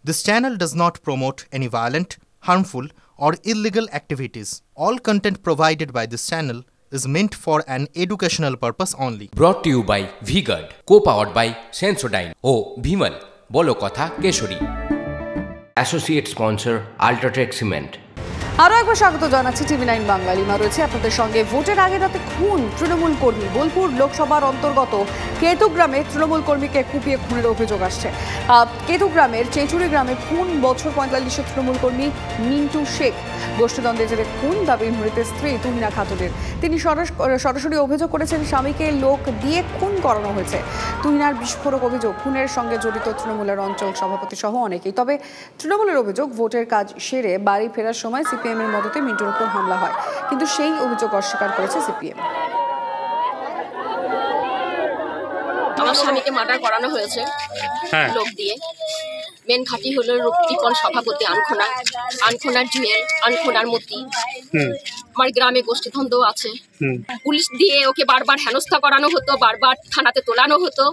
This channel does not promote any violent, harmful, or illegal activities. All content provided by this channel is meant for an educational purpose only. Brought to you by V-Guard, co-powered by Sensodyne o Bhimal, Bolo Kotha Keshori. Associate sponsor Ultratech Cement. আরও একবার স্বাগত জানাচ্ছি টিভি9 Bangla. Lima রয়েছে আপনাদের সঙ্গে। ভোটের আগে রাতে খুন তৃণমূল কর্মী। বোলপুর লোকসভার অন্তর্গত কেতুগ্রামে তৃণমূল কর্মীকে কুপিয়ে খুনের অভিযোগ আসছে। কেতুগ্রামের চেঁচুড়ি গ্রামে খুন বছর 45 তৃণমূল কর্মী মিন্টু শেখ। গোষ্ঠীদ্বন্দ্বের জেরে খুন দাবি মৃতের স্ত্রী তুহিনা খাতুনের। তিনি সরাসরি অভিযোগ করেছেন স্বামীকে লোক দিয়ে খুন করানো হয়েছে। তুহিনার বিস্ফোরক অভিযোগ, খুনের সঙ্গে জড়িত তৃণমূলের অঞ্চল সভাপতি সহ অনেকেই। তবে তৃণমূলের অভিযোগ ভোটের কাজ সেরে বাড়ি ফেরার সময় সিপিএম এর মদতে মিন্টুর উপর হামলা হয়, কিন্তু সেই অভিযোগ অস্বীকার করেছে সিপিএম। আমার স্বামীকে মার্ডার করানো হয়েছে লোক দিয়ে। মেন ঘাঁটি হলো রক্তিকণ সভাপতি আনখোনার জুয়েল, আনখোনার মতি। আমার গ্রামে গোষ্ঠীদ্বন্দ্ব আছে। পুলিশ দিয়ে ওকে বারবার হেনস্থা করানো হতো, বারবার থানাতে তোলানো হতো,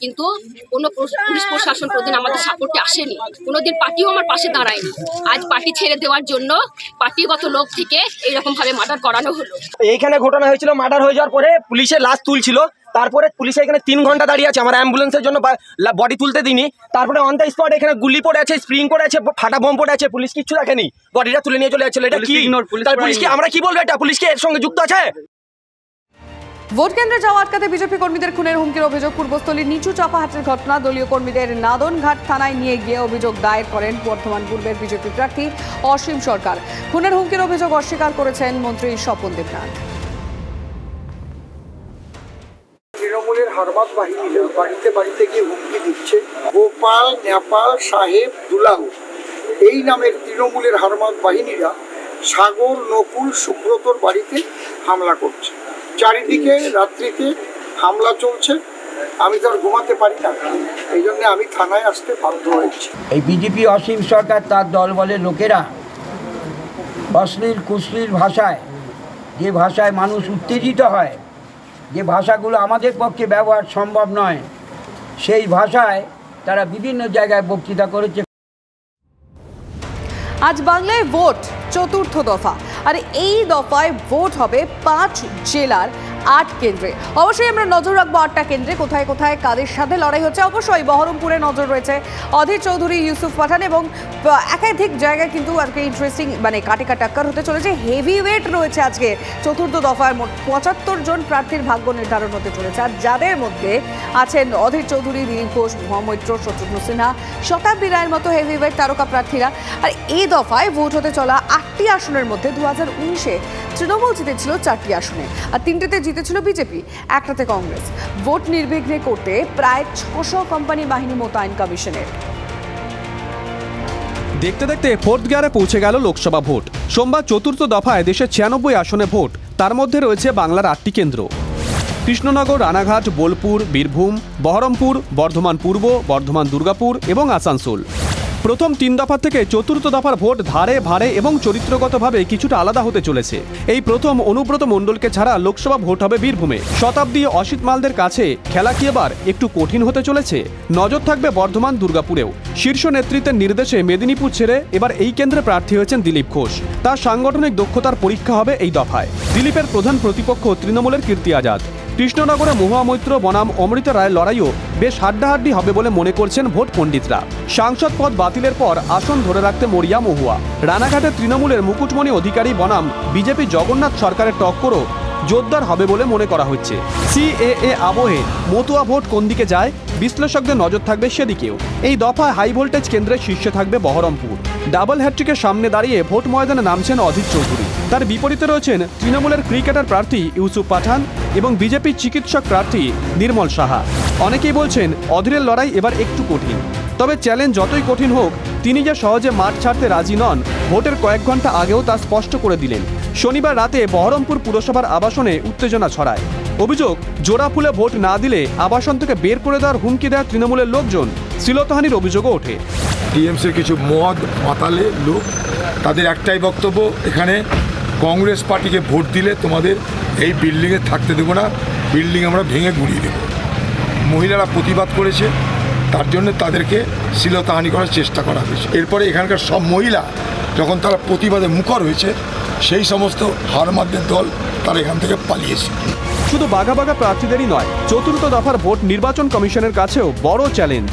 কিন্তু কোনো পুলিশ প্রশাসন কোনোদিন আমাদের সাপোর্টে আসেনি। কোনোদিন পার্টিও আমার পাশে দাঁড়ায়নি। আজ পার্টি ছেড়ে দেওয়ার জন্য পার্টিগত লোক থেকে এইরকম ভাবে মার্ডার করানো হলো। এইখানে ঘটনা হয়েছিল, মার্ডার হয়ে যাওয়ার পরে পুলিশের লাশ তুলছিল। তারপরে পুলিশ এখানে 3 ঘন্টা দাঁড়িয়ে আছে, আমার অ্যাম্বুলেন্সের জন্য বডি তুলতে দিনি। তারপরে অন দ্য স্পট এখানে গুলি পড়ে আছে, স্প্রিং পড়ে আছে, ফাটা বোম পড়ে আছে, পুলিশ কিচ্ছু রাখেনি, বডিটা তুলে নিয়ে চলে যাচ্ছিল। এটা কি পুলিশকে আমরা কি বলবো? এটা পুলিশকে এর সঙ্গে যুক্ত আছে? ভোট কেন্দ্রে যাওয়া আটকাতে বিজেপি কর্মীদের খুনের হুমকির অভিযোগ। পূর্বস্থলীর নিচু চাপাহাটের ঘটনা। দলীয় কর্মীদের নাদনঘাট থানায় নিয়ে গিয়ে অভিযোগ দায়ের করেন বর্ধমান পূর্বের বিজেপি প্রার্থী অসীম সরকার। খুনের হুমকির অভিযোগ অস্বীকার করেছেন মন্ত্রী স্বপন দেবনাথ। তৃণমূলের হারমাত বাহিনীরা বাড়িতে বাড়িতে গিয়ে হুমকি দিচ্ছে। গোপাল, নেপাল, সাহেব, দুলাল এই নামের তৃণমূলের হারমাত বাহিনীরা সাগর, নকুল, সুব্রতর বাড়িতে হামলা করছে। চারিদিকে রাত্রিতে হামলা চলছে। আমি তো আর ঘুমাতে পারি না, এই জন্য আমি থানায় আসতে বাধ্য হয়েছি। এই বিজেপি অসীম সরকার তার দলবলের লোকেরা অশ্লীল কুশ্লীল ভাষায়, যে ভাষায় মানুষ উত্তেজিত হয়, যে ভাষাগুলো আমাদের পক্ষে ব্যবহার সম্ভব নয়, সেই ভাষায় তারা বিভিন্ন জায়গায় বক্তৃতা করেছে। আজ বাংলায় ভোট চতুর্থ দফা, আর এই দফায় ভোট হবে 5 জেলার 8 কেন্দ্রে। অবশ্যই আমরা নজর রাখবো 8টা কেন্দ্রে কোথায় কোথায় কাদের সাথে লড়াই হচ্ছে। অবশ্যই বহরমপুরে নজর রয়েছে অধীর চৌধুরী, ইউসুফ পাঠান এবং একাধিক জায়গায় কিন্তু আর কি ইন্টারেস্টিং কাটিকা টাক্কর হতে চলেছে। হেভি ওয়েট রয়েছে আজকে চতুর্থ দফায়। মোট 75 জন প্রার্থীর ভাগ্য নির্ধারণ হতে চলেছে, আর যাদের মধ্যে আছেন অধীর চৌধুরী, দিলীপ ঘোষ, মহামৈত্র, শত্রুঘ্ন সিনহা, শতাব্দী রায়ের মতো হেভি ওয়েট তারকা প্রার্থীরা। আর এই দফায় ভোট হতে চলা 8টি আসনের মধ্যে 2019-এ তৃণমূল জিতেছিল 4টি আসনে, আর 3টেতে জিতেছিল বিজেপি, 1টাতে কংগ্রেস। ভোট নির্বিঘ্নে করতে প্রায় 600 কোম্পানি বাহিনী মোতায়েন কমিশনের। দেখতে দেখতে 4th গিয়ারে পৌঁছে গেল লোকসভা ভোট। সোমবার চতুর্থ দফায় দেশের 96 আসনে ভোট। তার মধ্যে রয়েছে বাংলার 8টি কেন্দ্র: কৃষ্ণনগর, রানাঘাট, বোলপুর, বীরভূম, বহরমপুর, বর্ধমান পূর্ব, বর্ধমান দুর্গাপুর এবং আসানসোল। প্রথম 3 দফা থেকে চতুর্থ দফার ভোট ধারে ভারে এবং চরিত্রগতভাবে কিছুটা আলাদা হতে চলেছে। এই প্রথম অনুব্রত মণ্ডলকে ছাড়া লোকসভা ভোট হবে বীরভূমে। শতাব্দী, অসিত মালদের কাছে খেলা কি এবার একটু কঠিন হতে চলেছে? নজর থাকবে বর্ধমান দুর্গাপুরেও। শীর্ষ নেতৃত্বের নির্দেশে মেদিনীপুর ছেড়ে এবার এই কেন্দ্রে প্রার্থী হয়েছেন দিলীপ ঘোষ। তার সাংগঠনিক দক্ষতার পরীক্ষা হবে এই দফায়। দিলীপের প্রধান প্রতিপক্ষ তৃণমূলের কীর্তি আজাদ। কৃষ্ণনগরে মহামৈত্র বনাম অমৃতা রায়ের লড়াইও বেশ হাড্ডাহাড্ডি হবে বলে মনে করছেন ভোট পণ্ডিতরা। সাংসদ পদ বাতিলের পর আসন ধরে রাখতে মরিয়া মহুয়া। রানাঘাটে তৃণমূলের মুকুটমণি অধিকারী বনাম বিজেপি জগন্নাথ সরকারের টক্করও জোরদার হবে বলে মনে করা হচ্ছে। সিএএ আবহে মতুয়া ভোট কোন দিকে যায়, বিশ্লেষকদের নজর থাকবে সেদিকেও। এই দফায় হাই ভোল্টেজ কেন্দ্রের শীর্ষে থাকবে বহরমপুর। ডাবল হ্যাট্রিকের সামনে দাঁড়িয়ে ভোট ময়দানে নামছেন অধীর চৌধুরী। তার বিপরীতে রয়েছেন তৃণমূলের ক্রিকেটার প্রার্থী ইউসুফ পাঠান এবং বিজেপির চিকিৎসক প্রার্থী নির্মল সাহা। অনেকেই বলছেন অধীরের লড়াই এবার একটু কঠিন। তবে চ্যালেঞ্জ যতই কঠিন হোক, তিনি যে সহজে মাঠ ছাড়তে রাজি নন, ভোটের কয়েক ঘন্টা আগেও তা স্পষ্ট করে দিলেন। শনিবার রাতে বহরমপুর পুরসভার আবাসনে উত্তেজনা ছড়ায়। অভিযোগ, জোড়া ফুলে ভোট না দিলে আবাসন থেকে বের করে দেওয়ার হুমকি দেয় তৃণমূলের লোকজন। শ্লীলতাহানির অভিযোগও ওঠে। টিএমসির কিছু মদ মাতালে লোক, তাদের একটাই বক্তব্য, এখানে কংগ্রেস পার্টিকে ভোট দিলে তোমাদের এই বিল্ডিংয়ে থাকতে দেবো না, বিল্ডিং আমরা ভেঙে গুড়িয়ে দেবো। মহিলারা প্রতিবাদ করেছে, তার জন্য তাদেরকে শ্লীলতাহানি করার চেষ্টা করা হয়েছে। এরপরে এখানকার সব মহিলা যখন তারা প্রতিবাদে মুখর হয়েছে, সেই সমস্ত হারমাদদের দল তারা এখান থেকে পালিয়েছে। শুধু বাঘা বাঘা প্রার্থীদেরই নয়, চতুর্থ দফার ভোট নির্বাচন কমিশনের কাছেও বড় চ্যালেঞ্জ।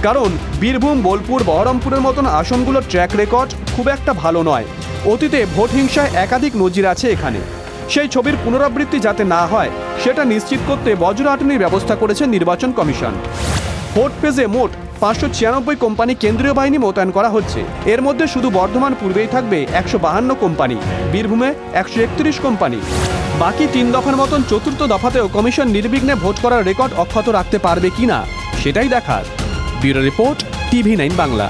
কারণ বীরভূম, বোলপুর, বহরমপুরের মতন আসনগুলোর ট্র্যাক রেকর্ড খুব একটা ভালো নয়। অতীতে ভোট হিংসায় একাধিক নজির আছে এখানে। সেই ছবির পুনরাবৃত্তি যাতে না হয় সেটা নিশ্চিত করতে বজ্রআটনির ব্যবস্থা করেছে নির্বাচন কমিশন। ভোট ফেজে মোট 596 কোম্পানি কেন্দ্রীয় বাহিনী মোতায়েন করা হচ্ছে। এর মধ্যে শুধু বর্ধমান পূর্বেই থাকবে 152 কোম্পানি, বীরভূমে 131 কোম্পানি। বাকি 3 দফার মতন চতুর্থ দফাতেও কমিশন নির্বিঘ্নে ভোট করার রেকর্ড অক্ষত রাখতে পারবে কিনা সেটাই দেখার। Bureau report, TV9 Bangla.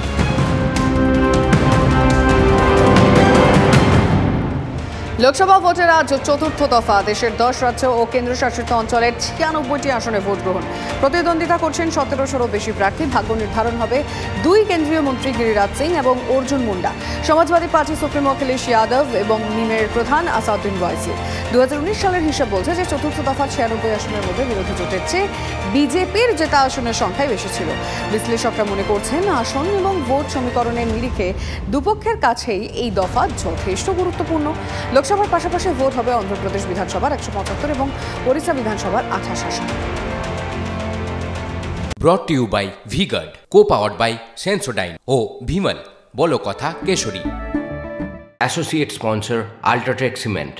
Lok Sabha ভোটের আজ চতুর্থ দফা। দেশের 10 রাজ্য ও কেন্দ্রশাসিত অঞ্চলের 96টি আসনে ভোট গ্রহণ। প্রতিদ্বন্দ্বিতা করছেন 1700-ও বেশি প্রার্থী। ভাগ্য নির্ধারণ হবে 2 কেন্দ্রীয় মন্ত্রী গিরিরাজ সিং এবং অর্জুন মুন্ডা, সমাজবাদী পার্টি সুপ্রিমো অখিলেশ যাদব এবং নিমের প্রধান আসাদুদ্দিন ওয়াইসি। 2019 সালের হিসাব বলছে যে চতুর্থ দফা 96 আসনের মধ্যে বিরোধী জোটের চেয়ে বিজেপির জেতা আসনের সংখ্যাই বেশি ছিল। বিশ্লেষকরা মনে করছেন আসন এবং ভোট সমীকরণের নিরিখে দুপক্ষের কাছেই এই দফা যথেষ্ট গুরুত্বপূর্ণ। লোকসভার পাশাপাশি ভোট হবে অন্ধ্রপ্রদেশ বিধানসভার 175 এবং ওড়িশা বিধানসভার 28 আসন। Brought to you by V-Guard, co-powered by Sensodyne O Bhimal, বলো কথা Keshari. Associate sponsor Ultratech Cement.